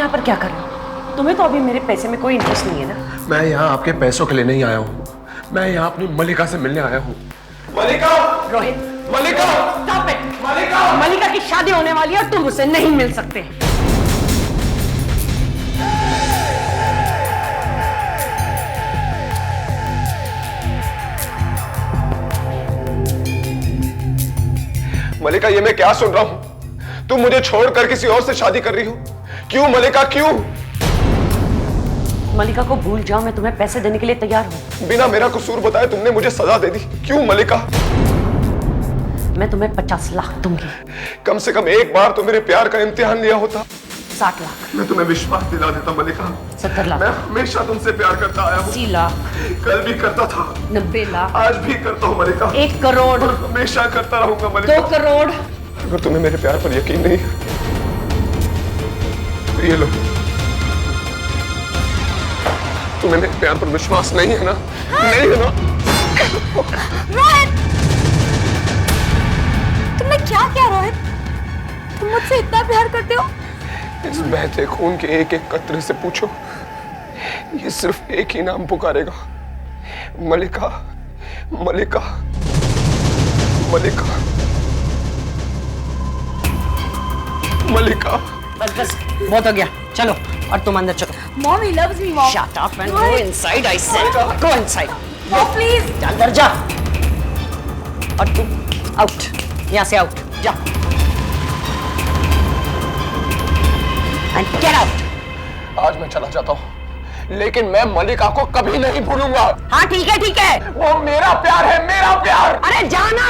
A: यहाँ पर क्या कर रहे हो? तुम्हें तो अभी मेरे पैसे में कोई इंटरेस्ट नहीं है ना?
B: मैं यहाँ आपके पैसों के लिए नहीं आया हूँ, मैं यहाँ अपनी मलिका से मिलने आया हूँ। मलिका!
A: रोहित,
B: मलिका!
A: Stop it!
B: मलिका!
A: मलिका की शादी होने वाली है और तुम उससे नहीं मिल सकते।
B: मलिका, ये मैं क्या सुन रहा हूँ? तुम मुझे छोड़कर किसी और से शादी कर रही हो? क्यों मलिका, क्यों?
A: मलिका को भूल जाओ, मैं तुम्हें पैसे देने के लिए तैयार हूँ।
B: बिना मेरा कसूर बताए तुमने मुझे सजा दे दी, क्यों मलिका?
A: मैं तुम्हें 50 लाख दूंगी।
B: कम से कम एक बार तो मेरे प्यार का इम्तिहान लिया होता।
A: 60 लाख।
B: मैं तुम्हें विश्वास दिला देता मलिका।
A: 70 लाख।
B: मैं हमेशा तुमसे प्यार करता आया हूँ।
A: 80 लाख।
B: कल भी करता था।
A: 90 लाख।
B: आज भी करता हूँ मलिका।
A: 1 करोड़।
B: और हमेशा करता रहूंगा मलिका।
A: 2 करोड़।
B: अगर तुम्हें मेरे प्यार पर यकीन नहीं है तो ये लो। तुम्हें मेरे प्यार पर विश्वास नहीं है ना? नहीं है ना?
H: रोहित, तुमने क्या किया रोहित? तुम मुझसे इतना प्यार करते हो?
B: इस बहते खून के एक एक कतरे से पूछो, ये सिर्फ एक ही नाम पुकारेगा, मलिका, मलिका, मलिका, मलिका।
A: बस बहुत हो गया, चलो और तुम अंदर चलो।
H: Mom, he loves me, Mom.
A: Shut up and go inside, I said. Go inside.
H: Mom, please.
A: अंदर जा। और तुम आउट, यहाँ से आउट, जा। And get out.
B: आज मैं चला जाता हूँ, लेकिन मैं मलिका को कभी नहीं भूलूंगा।
A: हाँ ठीक है ठीक है।
B: वो मेरा प्यार है, मेरा प्यार।
A: अरे जाना।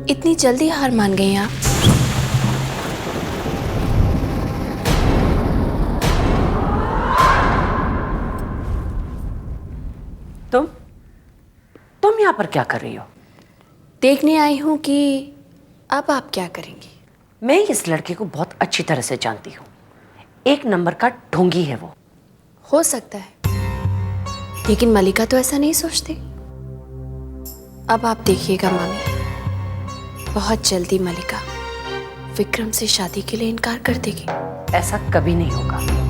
E: इतनी जल्दी हार मान गई आप?
A: तुम यहाँ पर क्या कर रही हो?
E: देखने आई हूं कि अब आप क्या करेंगी।
A: मैं इस लड़के को बहुत अच्छी तरह से जानती हूँ। 1 नंबर का ढोंगी है वो।
E: हो सकता है, लेकिन मलिका तो ऐसा नहीं सोचती। अब आप देखिएगा मामी, बहुत जल्दी मलिका विक्रम से शादी के लिए इनकार कर देगी।
A: ऐसा कभी नहीं होगा।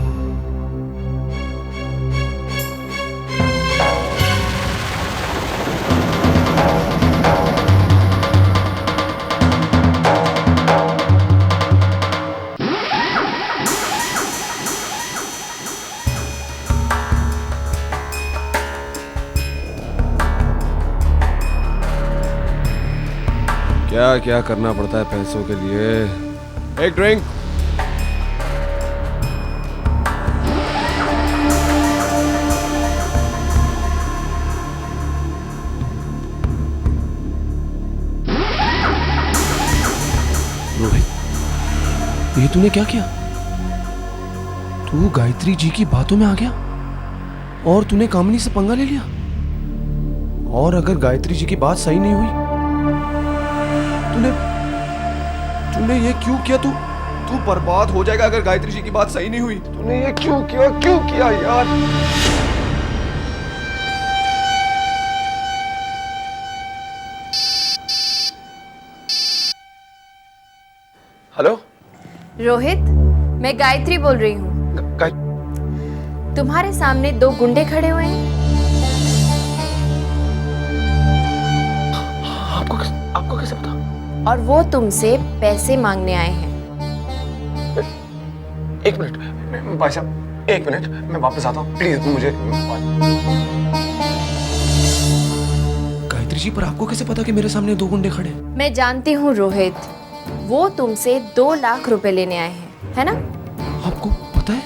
B: क्या क्या करना पड़ता है पैसों के लिए। एक ड्रिंक।
N: रोहित, ये तूने क्या किया? तू गायत्री जी की बातों में आ गया और तूने कामिनी से पंगा ले लिया। और अगर गायत्री जी की बात सही नहीं हुई, तूने ये क्यों किया? तू बर्बाद हो जाएगा अगर गायत्री जी की बात सही नहीं हुई।
B: तूने ये क्यों किया यार? हेलो
E: रोहित, मैं गायत्री बोल रही हूँ। तुम्हारे सामने 2 गुंडे खड़े हुए हैं।
B: आपको कैसे पता?
E: और वो तुमसे पैसे मांगने आए हैं।
B: 1 मिनट भाई साहब, 1 मिनट, मैं वापस आता हूँ, प्लीज मुझे।
N: गायत्री जी, पर आपको कैसे पता कि मेरे सामने 2 गुंडे खड़े?
E: मैं जानती हूँ रोहित, वो तुमसे 2 लाख रुपए लेने आए हैं, है ना?
N: आपको पता है?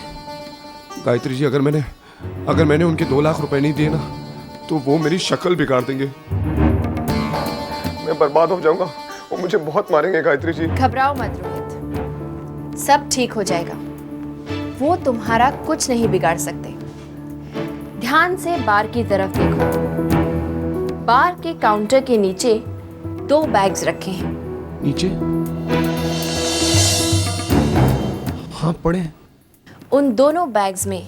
B: गायत्री जी, अगर मैंने उनके 2 लाख रुपए नहीं दिए ना, तो वो मेरी शक्ल बिगाड़ देंगे। मैं बर्बाद हो जाऊंगा, वो मुझे बहुत मारेंगे। गायत्री जी,
E: घबराओ मत रोहित, सब ठीक हो जाएगा। वो तुम्हारा कुछ नहीं बिगाड़ सकते। ध्यान से बार की तरफ देखो। बार के काउंटर के नीचे 2 बैग्स रखे हैं।
N: नीचे? हाँ, पड़े हैं।
E: उन दोनों बैग्स में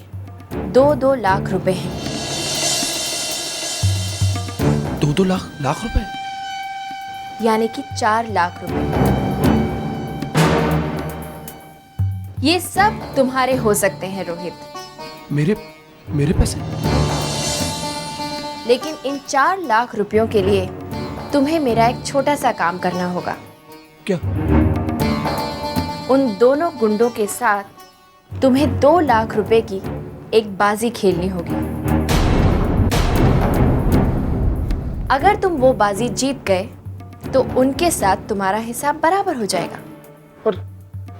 E: 2-2 लाख रुपए हैं।
N: 2-2 लाख रुपए?
E: यानी कि 4 लाख रुपए। ये सब तुम्हारे हो सकते हैं रोहित।
N: मेरे पैसे?
E: लेकिन इन 4 लाख रुपयों के लिए तुम्हें मेरा एक छोटा सा काम करना होगा।
N: क्या?
E: उन दोनों गुंडों के साथ तुम्हें 2 लाख रुपए की एक बाजी खेलनी होगी। अगर तुम वो बाजी जीत गए तो उनके साथ तुम्हारा हिसाब बराबर हो जाएगा।
B: पर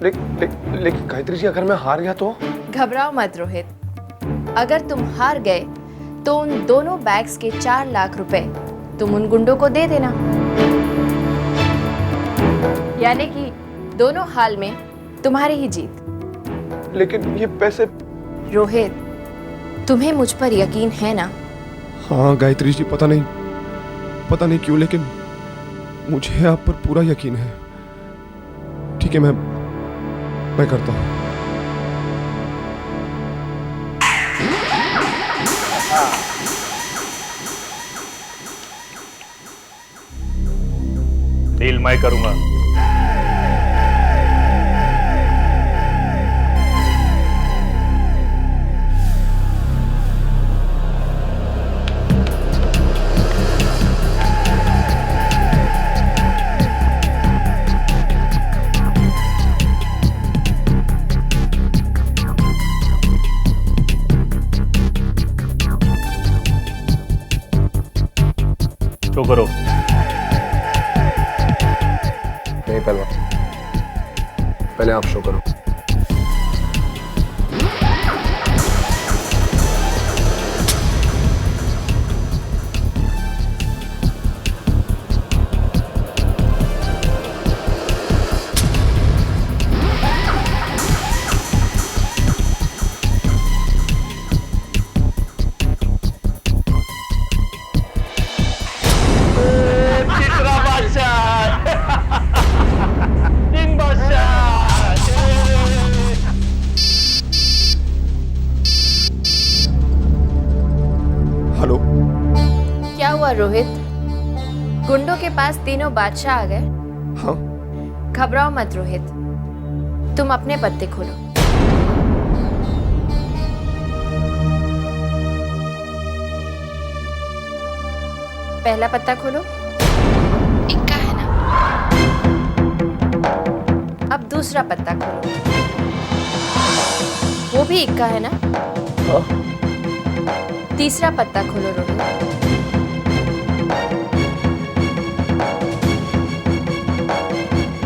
B: लेकिन गायत्री जी, अगर मैं हार गया तो?
E: घबराओ मत रोहित। अगर तुम हार गए तो उन दोनों बैग्स के 4 लाख रुपए तुम उन गुंडों को दे देना। यानी कि दोनों हाल में तुम्हारी ही जीत।
B: लेकिन ये पैसे?
E: रोहित, तुम्हें मुझ पर यकीन है ना?
N: हाँ गायत्री जी, पता नहीं क्यों, लेकिन मुझे आप पर पूरा यकीन है। ठीक है, मैं करता हूँ।
J: डील मैं करूंगा। तो करो।
B: नहीं पहलवान, पहले आप शो करो।
N: हेलो।
E: क्या हुआ रोहित? गुंडों के पास तीनों बादशाह आ गए?
N: हाँ।
E: घबराओ मत रोहित, तुम अपने पत्ते खोलो। पहला पत्ता खोलो। इक्का है ना? अब दूसरा पत्ता खोलो। वो भी इक्का है ना?
B: हाँ।
E: तीसरा पत्ता खोलो रोहित।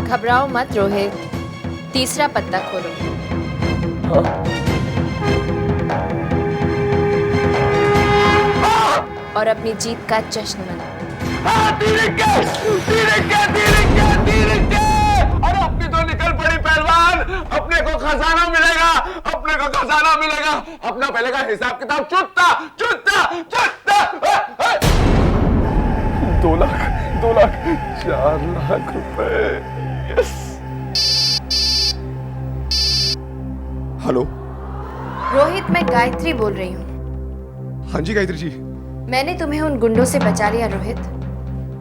E: घबराओ मत रोहित, तीसरा पत्ता खोलो।
B: हाँ।
E: और अपनी जीत का जश्न मनाओ।
B: अरे अपनी तो निकल पड़ी पहलवान, अपने को खजाना मिलेगा, अपने को खजाना मिलेगा, अपना पहले का हिसाब किताब चुटता चुटता चुटता। 2 लाख 4 लाख रुपए। यस।
N: हेलो।
E: रोहित, मैं गायत्री बोल रही हूँ।
N: हाँ जी गायत्री जी।
E: मैंने तुम्हें उन गुंडों से बचा लिया रोहित।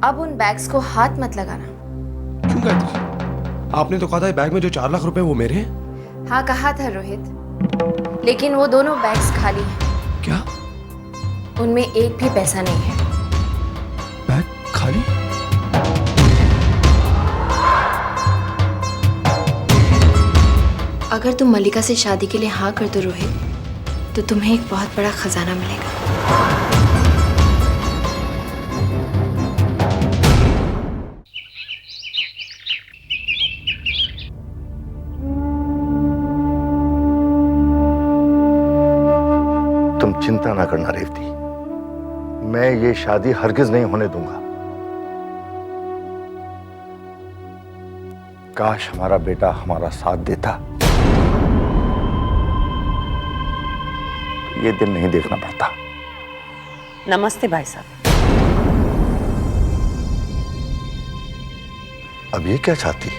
E: अब उन बैग्स को हाथ मत लगाना।
N: क्यों गायत्री जी? आपने तो कहा था बैग में जो 4 लाख रुपए वो मेरे हैं।
E: हाँ कहा था रोहित, लेकिन वो दोनों बैग्स खाली हैं।
N: क्या?
E: उनमें एक भी पैसा नहीं है।
N: बैग खाली?
E: अगर तुम मल्लिका से शादी के लिए हाँ कर दो रोहित, तो तुम्हें एक बहुत बड़ा खजाना मिलेगा।
F: तुम चिंता ना करना रेवती, मैं ये शादी हरगिज नहीं होने दूंगा। काश हमारा बेटा हमारा साथ देता, ये दिन नहीं देखना पड़ता।
A: नमस्ते भाई साहब।
F: अब ये क्या चाहती?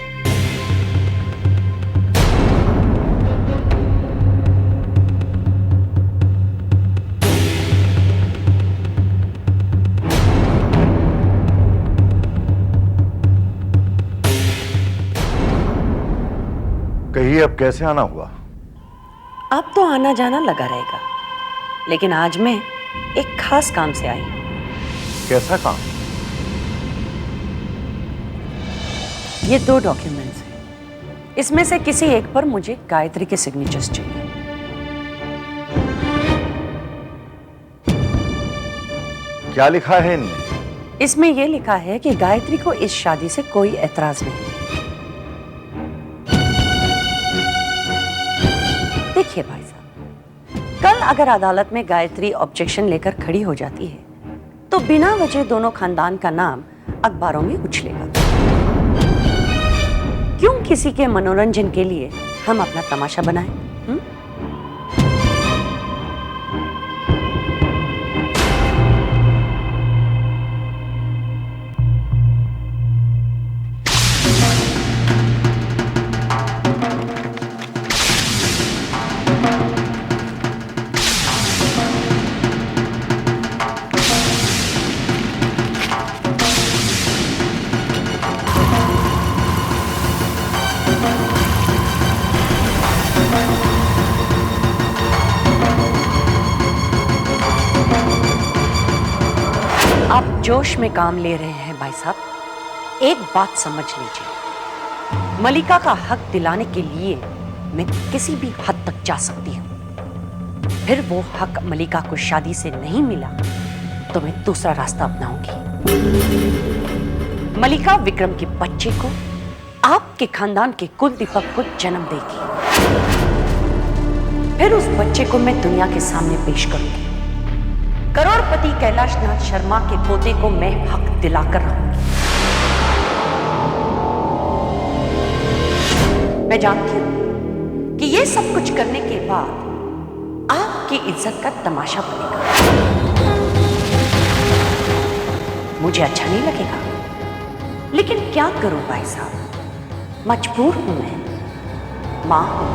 D: कहिए अब कैसे आना हुआ?
A: अब तो आना जाना लगा रहेगा, लेकिन आज मैं एक खास काम से आई।
D: कैसा काम?
A: ये 2 डॉक्यूमेंट्स हैं। इसमें से किसी एक पर मुझे गायत्री के सिग्नेचर्स चाहिए।
D: क्या लिखा है इनमें?
A: इसमें यह लिखा है कि गायत्री को इस शादी से कोई एतराज नहीं है। देखिए भाई साहब, कल अगर अदालत में गायत्री ऑब्जेक्शन लेकर खड़ी हो जाती है तो बिना वजह दोनों खानदान का नाम अखबारों में उछलेगा। क्यों किसी के मनोरंजन के लिए हम अपना तमाशा बनाएं? आप जोश में काम ले रहे हैं भाई साहब। एक बात समझ लीजिए, मलिका का हक दिलाने के लिए मैं किसी भी हद तक जा सकती हूं। फिर वो हक मलिका को शादी से नहीं मिला तो मैं दूसरा रास्ता अपनाऊंगी। मलिका विक्रम के बच्चे को, आपके खानदान के कुल दीपक को जन्म देगी। फिर उस बच्चे को मैं दुनिया के सामने पेश करूंगी। करोड़पति कैलाशनाथ शर्मा के पोते को मैं हक दिलाकर रहूंगी। मैं जानती हूं कि ये सब कुछ करने के बाद आपकी इज्जत का तमाशा बनेगा। मुझे अच्छा नहीं लगेगा, लेकिन क्या करूं भाई साहब, मजबूर हूं मैं, मां हूं।